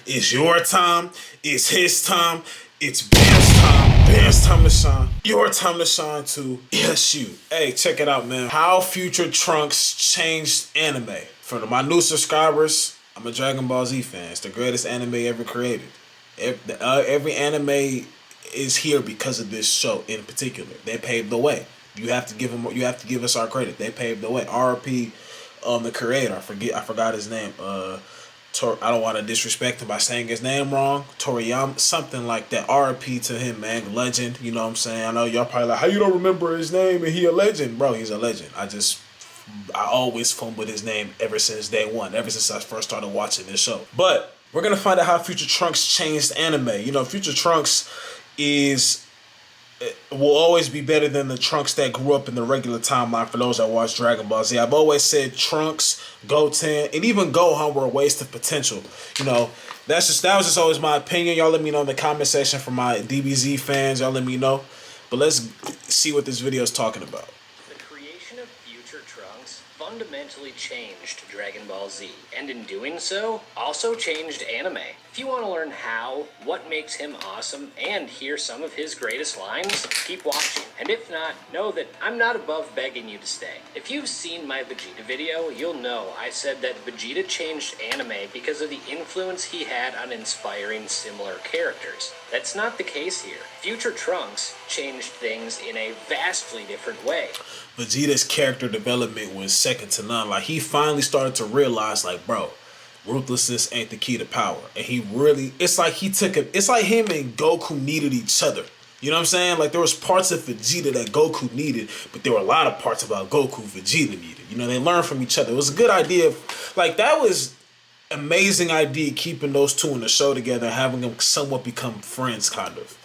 It's your time. It's his time. It's Ben's time. Ben's time to shine. Your time to shine too. Yes, you. Hey, check it out, man. How Future Trunks changed anime. For my new subscribers, I'm a Dragon Ball Z fan. It's the greatest anime ever created. Every anime is here because of this show in particular. They paved the way. You have to give them. You have to give us our credit. They paved the way. RP, the creator. I forgot his name. I don't want to disrespect him by saying his name wrong. Toriyama, something like that. RP to him, man. Legend. You know what I'm saying? I know y'all probably like, how you don't remember his name and he a legend, bro? He's a legend. I always fumbled his name ever since day one. Ever since I first started watching this show. But we're gonna find out how Future Trunks changed anime. You know, Future Trunks will always be better than the Trunks that grew up in the regular timeline for those that watch Dragon Ball Z. I've always said Trunks, Goten, and even Gohan were a waste of potential. You know, that was just always my opinion. Y'all let me know in the comment section for my DBZ fans. Y'all let me know. But let's see what this video is talking about. The creation of Future Trunks fundamentally changed Dragon Ball Z, and in doing so, also changed anime. If you want to learn how, what makes him awesome, and hear some of his greatest lines, keep watching. And if not, know that I'm not above begging you to stay. If you've seen my Vegeta video, you'll know I said that Vegeta changed anime because of the influence he had on inspiring similar characters. That's not the case here. Future Trunks changed things in a vastly different way. Vegeta's character development was second to none. Like, he finally started to realize, like, bro, ruthlessness ain't the key to power. And he really, it's like him and Goku needed each other. You know what I'm saying? Like, there was parts of Vegeta that Goku needed, but there were a lot of parts about Goku Vegeta needed. You know, they learned from each other. It was a good idea. Like, that was amazing idea, keeping those two in the show together, having them somewhat become friends, kind of.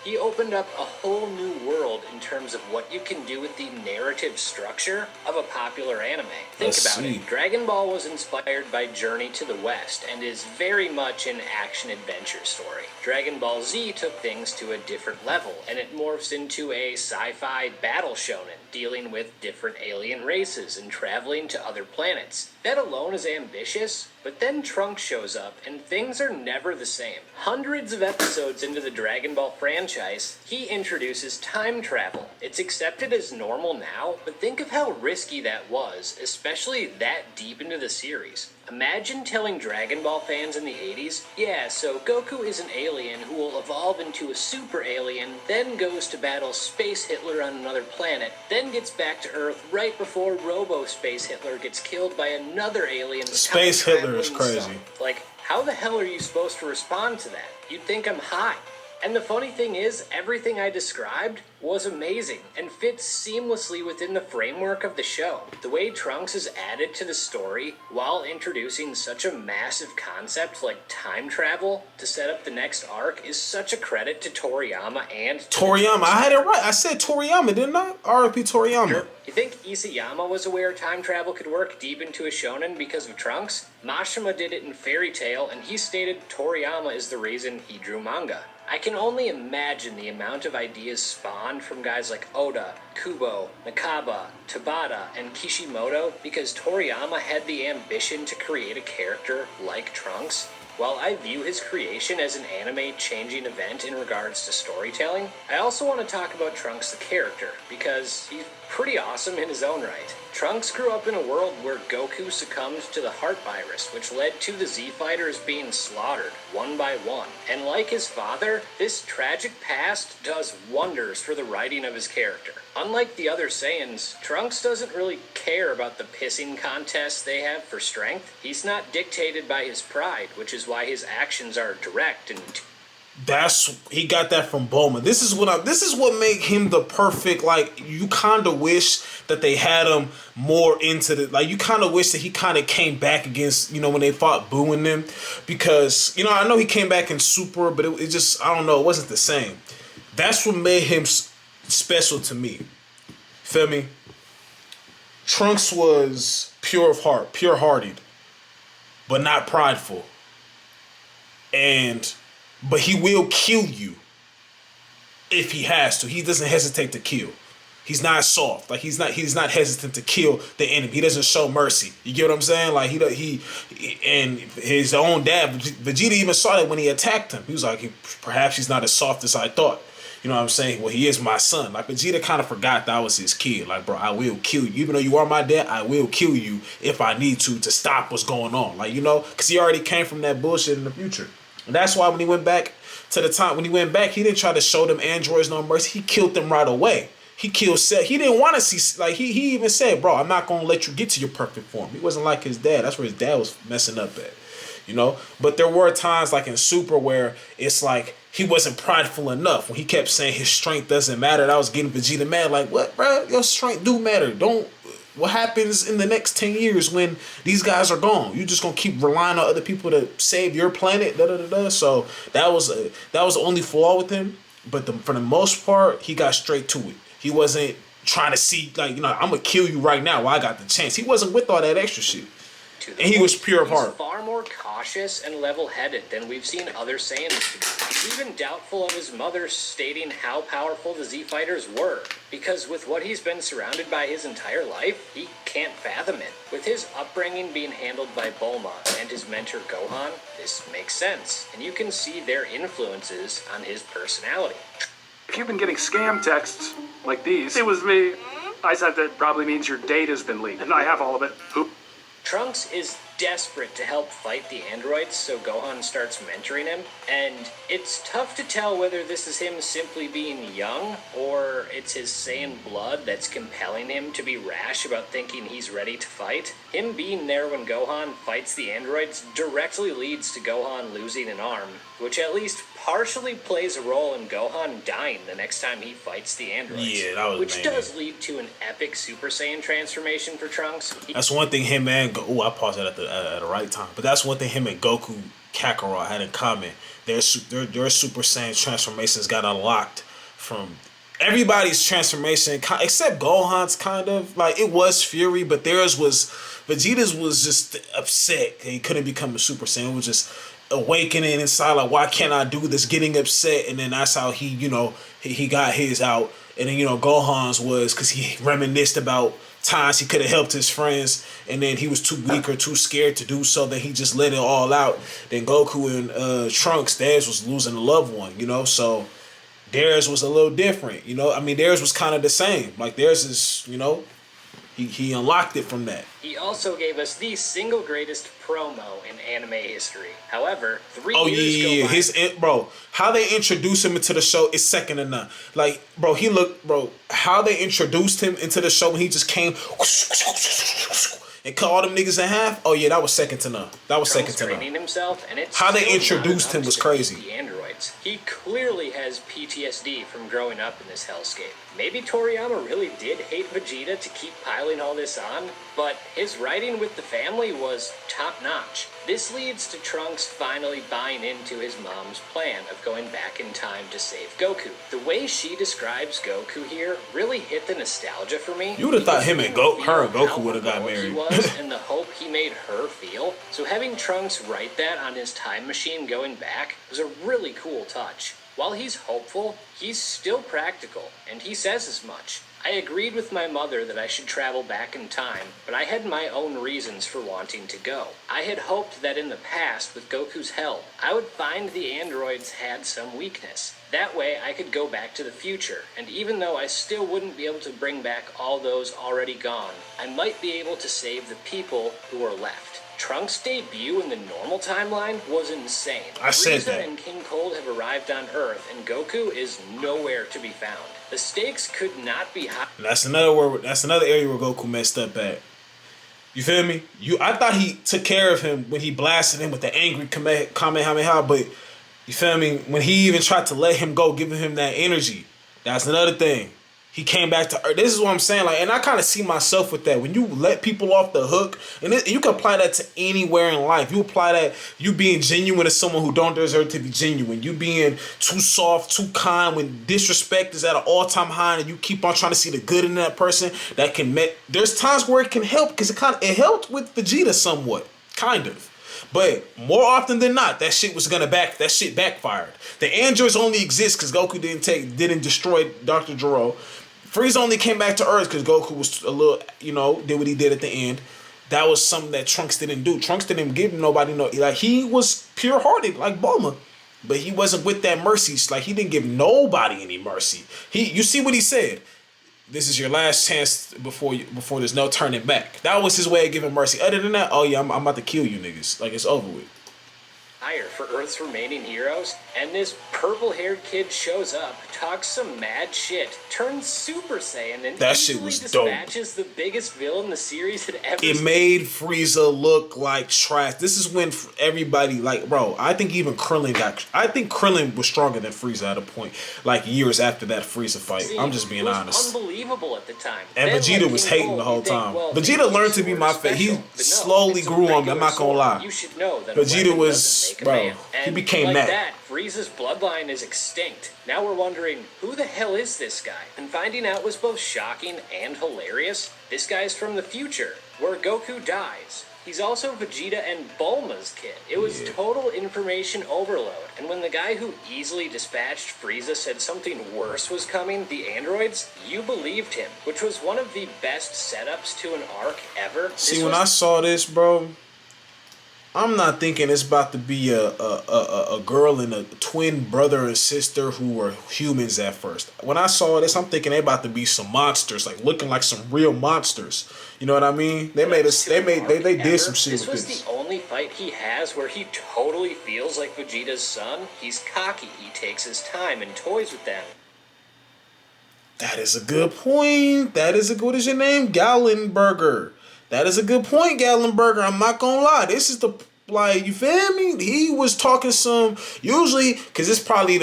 He opened up a whole new world in terms of what you can do with the narrative structure of a popular anime. Think about it. Dragon Ball was inspired by Journey to the West and is very much an action-adventure story. Dragon Ball Z took things to a different level, and it morphs into a sci-fi battle shonen, dealing with different alien races and traveling to other planets. That alone is ambitious, but then Trunks shows up, and things are never the same. Hundreds of episodes into the Dragon Ball franchise, he introduces time travel. It's accepted as normal now, but think of how risky that was, especially that deep into the series. Imagine telling Dragon Ball fans in the 80s, yeah, so Goku is an alien who will evolve into a super alien, then goes to battle Space Hitler on another planet, then gets back to Earth right before Robo Space Hitler gets killed by another alien. Space Hitler is crazy. Son. Like, how the hell are you supposed to respond to that? You'd think I'm high. And the funny thing is, everything I described was amazing and fits seamlessly within the framework of the show. The way Trunks is added to the story while introducing such a massive concept like time travel to set up the next arc is such a credit to Toriyama and... Toriyama, I had it right. I said Toriyama, didn't I? R.I.P. Toriyama. Sure. You think Isayama was aware time travel could work deep into a shonen because of Trunks? Mashima did it in Fairy Tail, and he stated Toriyama is the reason he drew manga. I can only imagine the amount of ideas spawned from guys like Oda, Kubo, Nakaba, Tabata, and Kishimoto because Toriyama had the ambition to create a character like Trunks. While I view his creation as an anime-changing event in regards to storytelling, I also want to talk about Trunks the character, because he's pretty awesome in his own right. Trunks grew up in a world where Goku succumbed to the heart virus, which led to the Z-Fighters being slaughtered, one by one. And like his father, this tragic past does wonders for the writing of his character. Unlike the other Saiyans, Trunks doesn't really care about the pissing contests they have for strength. He's not dictated by his pride, which is why his actions are direct and... He got that from Bulma. This is what made him the perfect, like, you kind of wish that they had him more into the, like, you kind of wish that he kind of came back against, you know, when they fought Boo and them, because, you know, I know he came back in Super, but it just, I don't know, it wasn't the same. That's what made him special to me. Feel me? Trunks was pure of heart, pure-hearted, but not prideful. But he will kill you if he has to. He doesn't hesitate to kill. He's not soft. Like he's not hesitant to kill the enemy. He doesn't show mercy. You get what I'm saying? Like he and his own dad, Vegeta even saw that when he attacked him. He was like, perhaps he's not as soft as I thought. You know what I'm saying? Well, he is my son. Like Vegeta kind of forgot that I was his kid. Like, bro, I will kill you. Even though you are my dad, I will kill you if I need to stop what's going on. Like, you know, because he already came from that bullshit in the future. And that's why when he went back to the time, when he went back, he didn't try to show them androids no mercy. He killed them right away. He killed Cell. He didn't want to see, like, he even said, bro, I'm not going to let you get to your perfect form. He wasn't like his dad. That's where his dad was messing up at, you know? But there were times, like in Super, where it's like he wasn't prideful enough. When he kept saying his strength doesn't matter, that was getting Vegeta mad. Like, what, bro? Your strength do matter. What happens in the next 10 years when these guys are gone? You just gonna keep relying on other people to save your planet? So that was the only flaw with him. But for the most part, he got straight to it. He wasn't trying to see, like, you know, I'm going to kill you right now while I got the chance. He wasn't with all that extra shit. And he was pure of heart. He's far more cautious and level-headed than we've seen other Saiyans be. He's even doubtful of his mother stating how powerful the Z-Fighters were. Because with what he's been surrounded by his entire life, he can't fathom it. With his upbringing being handled by Bulma and his mentor Gohan, this makes sense. And you can see their influences on his personality. If you've been getting scam texts like these, it was me. I said that probably means your date has been leaked, and I have all of it. Oop. Trunks is desperate to help fight the androids, so Gohan starts mentoring him, and it's tough to tell whether this is him simply being young, or it's his Saiyan blood that's compelling him to be rash about thinking he's ready to fight. Him being there when Gohan fights the androids directly leads to Gohan losing an arm, which at least partially plays a role in Gohan dying the next time he fights the androids. Yeah, that was which does lead to an epic Super Saiyan transformation for Trunks. That's one thing him and I paused that at the right time. But that's one thing him and Goku Kakarot had in common. Their Super Saiyan transformations got unlocked from everybody's transformation, except Gohan's kind of. Like, it was Fury, but Vegeta's was just upset. He couldn't become a Super Saiyan. It was just awakening inside, like, why can't I do this? Getting upset, and then that's how he, you know, he got his out. And then, you know, Gohan's was because he reminisced about times he could have helped his friends, and then he was too weak or too scared to do so, then he just let it all out. Then Goku and Trunks, theirs was losing a loved one, you know, so theirs was a little different, you know. I mean, theirs was kind of the same. Like, theirs is, you know, he unlocked it from that. He also gave us the single greatest promo in anime history. However, 3 years go by. Bro, how they introduced him into the show is second to none. Like, bro, how they introduced him into the show when he just came and cut all them niggas in half. Oh yeah, that was second to none. That was second to none. Himself, and it's how they introduced him was crazy. The androids. He clearly has PTSD from growing up in this hellscape. Maybe Toriyama really did hate Vegeta to keep piling all this on, but his writing with the family was top-notch. This leads to Trunks finally buying into his mom's plan of going back in time to save Goku. The way she describes Goku here really hit the nostalgia for me. You would have thought her and Goku would have got married. He was and the hope he made her feel. So having Trunks write that on his time machine going back was a really cool touch. While he's hopeful, he's still practical, and he says as much. I agreed with my mother that I should travel back in time, but I had my own reasons for wanting to go. I had hoped that in the past, with Goku's help, I would find the androids had some weakness. That way I could go back to the future, and even though I still wouldn't be able to bring back all those already gone, I might be able to save the people who are left. Trunks' debut in the normal timeline was insane. I said Frieza that. and King Cold have arrived on Earth, and Goku is nowhere to be found. The stakes could not be high. That's another area where Goku messed up at. You feel me? I thought he took care of him when he blasted him with the angry Kamehameha, but you feel me? When he even tried to let him go, giving him that energy, that's another thing. He came back to Earth. This is what I'm saying. Like, and I kind of see myself with that. When you let people off the hook, and you can apply that to anywhere in life. You apply that, you being genuine to someone who don't deserve to be genuine. You being too soft, too kind, when disrespect is at an all-time high, and you keep on trying to see the good in that person. That can there's times where it can help, because it helped with Vegeta somewhat, kind of. But more often than not, that shit backfired. The androids only exist because Goku didn't destroy Dr. Gero. Frieza only came back to Earth because Goku was a little, did what he did at the end. That was something that Trunks didn't do. Trunks didn't give nobody he was pure-hearted like Bulma. But he wasn't with that mercy. Like, he didn't give nobody any mercy. You see what he said? This is your last chance before there's no turning back. That was his way of giving mercy. Other than that, oh yeah, I'm about to kill you niggas. Like, it's over with. For Earth's remaining heroes, and this purple-haired kid shows up, talks some mad shit, turns Super Saiyan, and that shit was dispatches the biggest villain the series had ever seen. It made Frieza look like trash. This is when everybody, like, bro, I think even Krillin was stronger than Frieza at a point, like, years after that Frieza fight. I'm just being honest. Unbelievable at the time. And then, Vegeta was hating the whole time. Vegeta learned to be my favorite. He slowly grew on me. I'm not gonna lie. You should know that Vegeta was, bro, he became that. Frieza's bloodline is extinct. Now we're wondering, who the hell is this guy? And finding out was both shocking and hilarious. This guy's from the future, where Goku dies. He's also Vegeta and Bulma's kid. It was total information overload. And when the guy who easily dispatched Frieza said something worse was coming, the androids, you believed him, which was one of the best setups to an arc ever. See, when I saw this, bro, I'm not thinking it's about to be a girl and a twin brother and sister who were humans at first. When I saw this, I'm thinking they about to be some monsters, like looking like some real monsters. You know what I mean? They did some shit with this. This was the only fight he has where he totally feels like Vegeta's son. He's cocky. He takes his time and toys with them. That is a good point. What is your name? Gallenberger. That is a good point, Gallenberger. I'm not gonna lie. This is you feel me? He was talking some, usually, because it's probably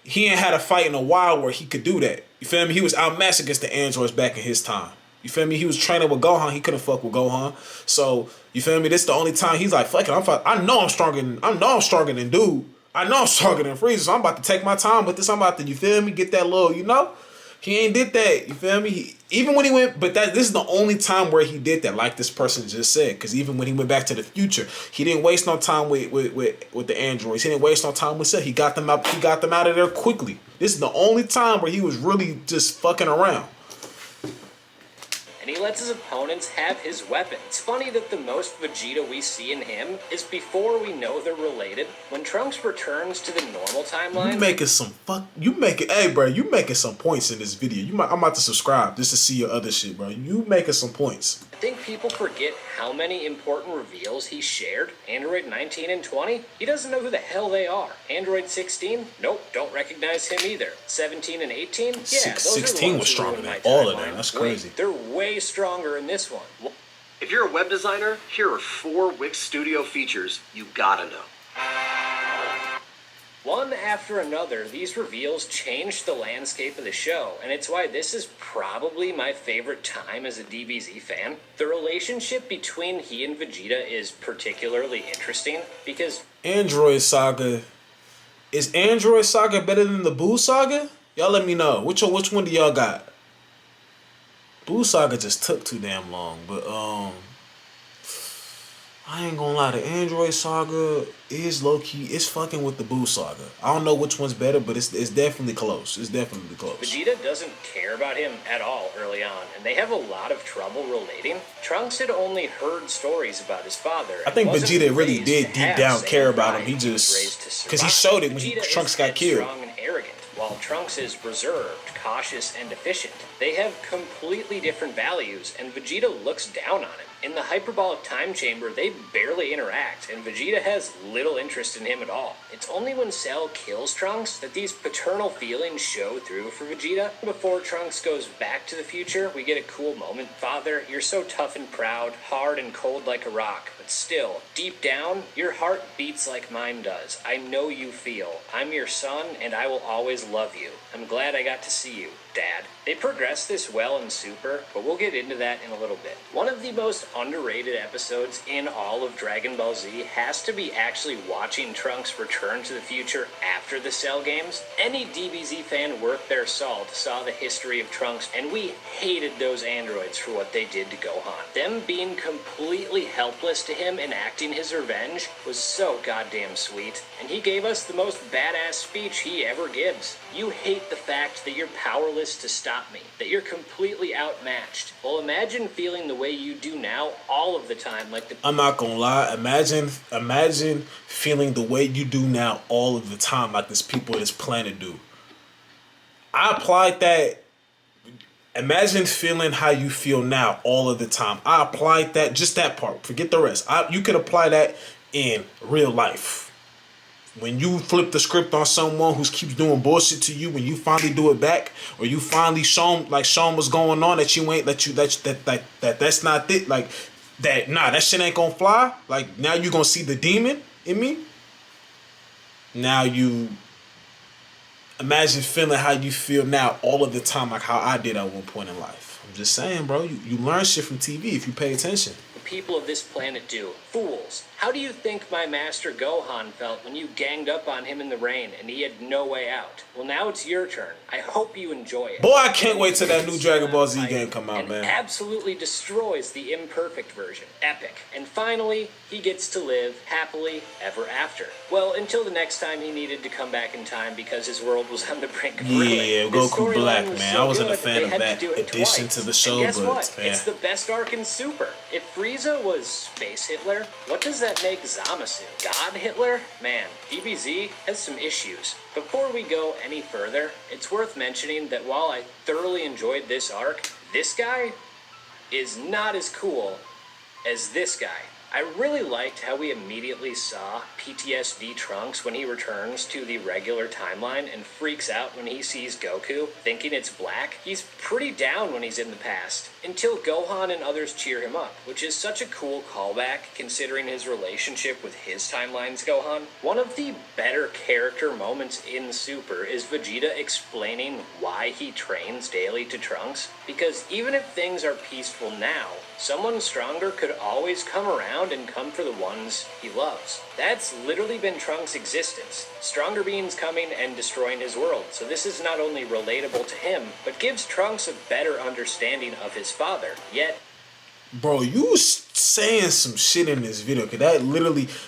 he ain't had a fight in a while where he could do that. You feel me? He was outmatched against the androids back in his time. You feel me? He was training with Gohan. He couldn't fuck with Gohan. So, you feel me? This is the only time he's like, fuck it. I know I'm stronger than dude. I know I'm stronger than Frieza. So I'm about to take my time with this. I'm about to, you feel me? Get that little, He ain't did that. You feel me? Even when he went, but this is the only time where he did that, like this person just said. Because even when he went back to the future, he didn't waste no time with the androids. He didn't waste no time with Cell. He got them out. He got them out of there quickly. This is the only time where he was really just fucking around. And he lets his opponents have his weapon. It's funny that the most Vegeta we see in him is before we know they're related. When Trunks returns to the normal timeline... Hey, bro, you making some points in this video. I'm about to subscribe just to see your other shit, bro. You making some points. I think people forget how many important reveals he shared. Android 19 and 20? He doesn't know who the hell they are. Android 16? Nope, don't recognize him either. 17 and 18? Yeah, those 16 was stronger than all of them. That's crazy. They're way stronger in this one. If you're a web designer, here are 4 Wix Studio features you gotta know. One after another, these reveals changed the landscape of the show, and it's why this is probably my favorite time as a DBZ fan. The relationship between he and Vegeta is particularly interesting because... Android Saga. Is Android Saga better than the Buu Saga? Y'all let me know. Which one do y'all got? Buu Saga just took too damn long, but I ain't gonna lie, the Android Saga is low-key, it's fucking with the Buu Saga. I don't know which one's better, but it's definitely close. It's definitely close. Vegeta doesn't care about him at all early on, and they have a lot of trouble relating. Trunks had only heard stories about his father. I think Vegeta really did deep down care about him. He just, because he showed it when Trunks got killed. Strong and arrogant, while Trunks is reserved, cautious, and efficient. They have completely different values, and Vegeta looks down on him. In the hyperbolic time chamber, they barely interact, and Vegeta has little interest in him at all. It's only when Cell kills Trunks that these paternal feelings show through for Vegeta. Before Trunks goes back to the future, we get a cool moment. Father, you're so tough and proud, hard and cold like a rock, but still, deep down, your heart beats like mine does. I know you feel. I'm your son, and I will always love you. I'm glad I got to see you, Dad. They progress this well in Super, but we'll get into that in a little bit. One of the most underrated episodes in all of Dragon Ball Z has to be actually watching Trunks return to the future after the Cell games. Any DBZ fan worth their salt saw the history of Trunks, and we hated those androids for what they did to Gohan. Them being completely helpless to him and acting his revenge was so goddamn sweet, and he gave us the most badass speech he ever gives. You hate the fact that you're powerless powerless to stop me, that you're completely outmatched. Well, imagine feeling the way you do now all of the time, like the... I'm not gonna lie. Imagine feeling the way you do now all of the time, like this people on this planet do. I applied that. Imagine feeling how you feel now all of the time. I applied that, just that part. Forget the rest. You can apply that in real life. When you flip the script on someone who keeps doing bullshit to you, when you finally do it back, or you finally show them what's going on, that you ain't that's not it, like that, nah, that shit ain't gonna fly. Like, now you gonna see the demon in me. Now you imagine feeling how you feel now all of the time, like how I did at one point in life. I'm just saying, bro, you learn shit from TV if you pay attention. The people of this planet do. Fools. How do you think my master Gohan felt when you ganged up on him in the rain and he had no way out? Well, now it's your turn. I hope you enjoy it. Boy, I can't wait till that new Dragon Ball Z game come out, man. Absolutely destroys the imperfect version. Epic. And finally, he gets to live happily ever after. Well, until the next time he needed to come back in time because his world was on the brink of ruin. Yeah, Goku Black, man. I wasn't a fan of that addition to the show, guess but what? man. It's the best arc in Super. If Frieza was Space Hitler, what does that make Zamasu? God Hitler? Man, DBZ has some issues. Before we go any further, it's worth mentioning that while I thoroughly enjoyed this arc, this guy is not as cool as this guy. I really liked how we immediately saw PTSD Trunks when he returns to the regular timeline and freaks out when he sees Goku, thinking it's black. He's pretty down when he's in the past, until Gohan and others cheer him up, which is such a cool callback considering his relationship with his timeline's Gohan. One of the better character moments in Super is Vegeta explaining why he trains daily to Trunks, because even if things are peaceful now, someone stronger could always come around and come for the ones he loves. That's literally been Trunks' existence. Stronger beings coming and destroying his world. So this is not only relatable to him, but gives Trunks a better understanding of his father. Yet, bro, you saying some shit in this video, cause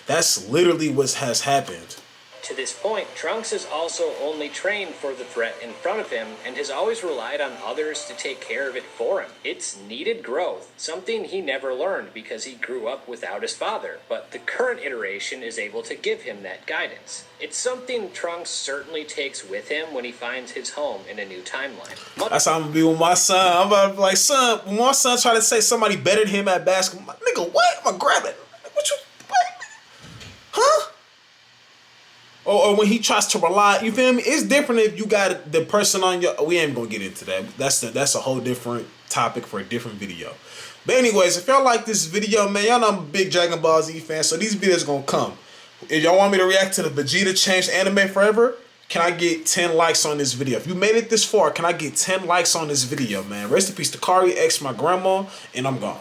that's literally what has happened. to this point, Trunks has also only trained for the threat in front of him and has always relied on others to take care of it for him. It's needed growth, something he never learned because he grew up without his father, but the current iteration is able to give him that guidance. It's something Trunks certainly takes with him when he finds his home in a new timeline. That's how I'm gonna be with my son. I'm about to be like, son, when my son try to say somebody bettered him at basketball, nigga, what? I'm gonna grab it. What? Huh? Or when he tries to rely, you feel me? It's different if you got the person on your. We ain't gonna get into that. That's a whole different topic for a different video. But anyways, if y'all like this video, man, y'all know I'm a big Dragon Ball Z fan, so these videos gonna come. If y'all want me to react to the Vegeta changed anime forever, can I get 10 likes on this video? If you made it this far, can I get 10 likes on this video, man? Rest in peace to Kari X, my grandma, and I'm gone.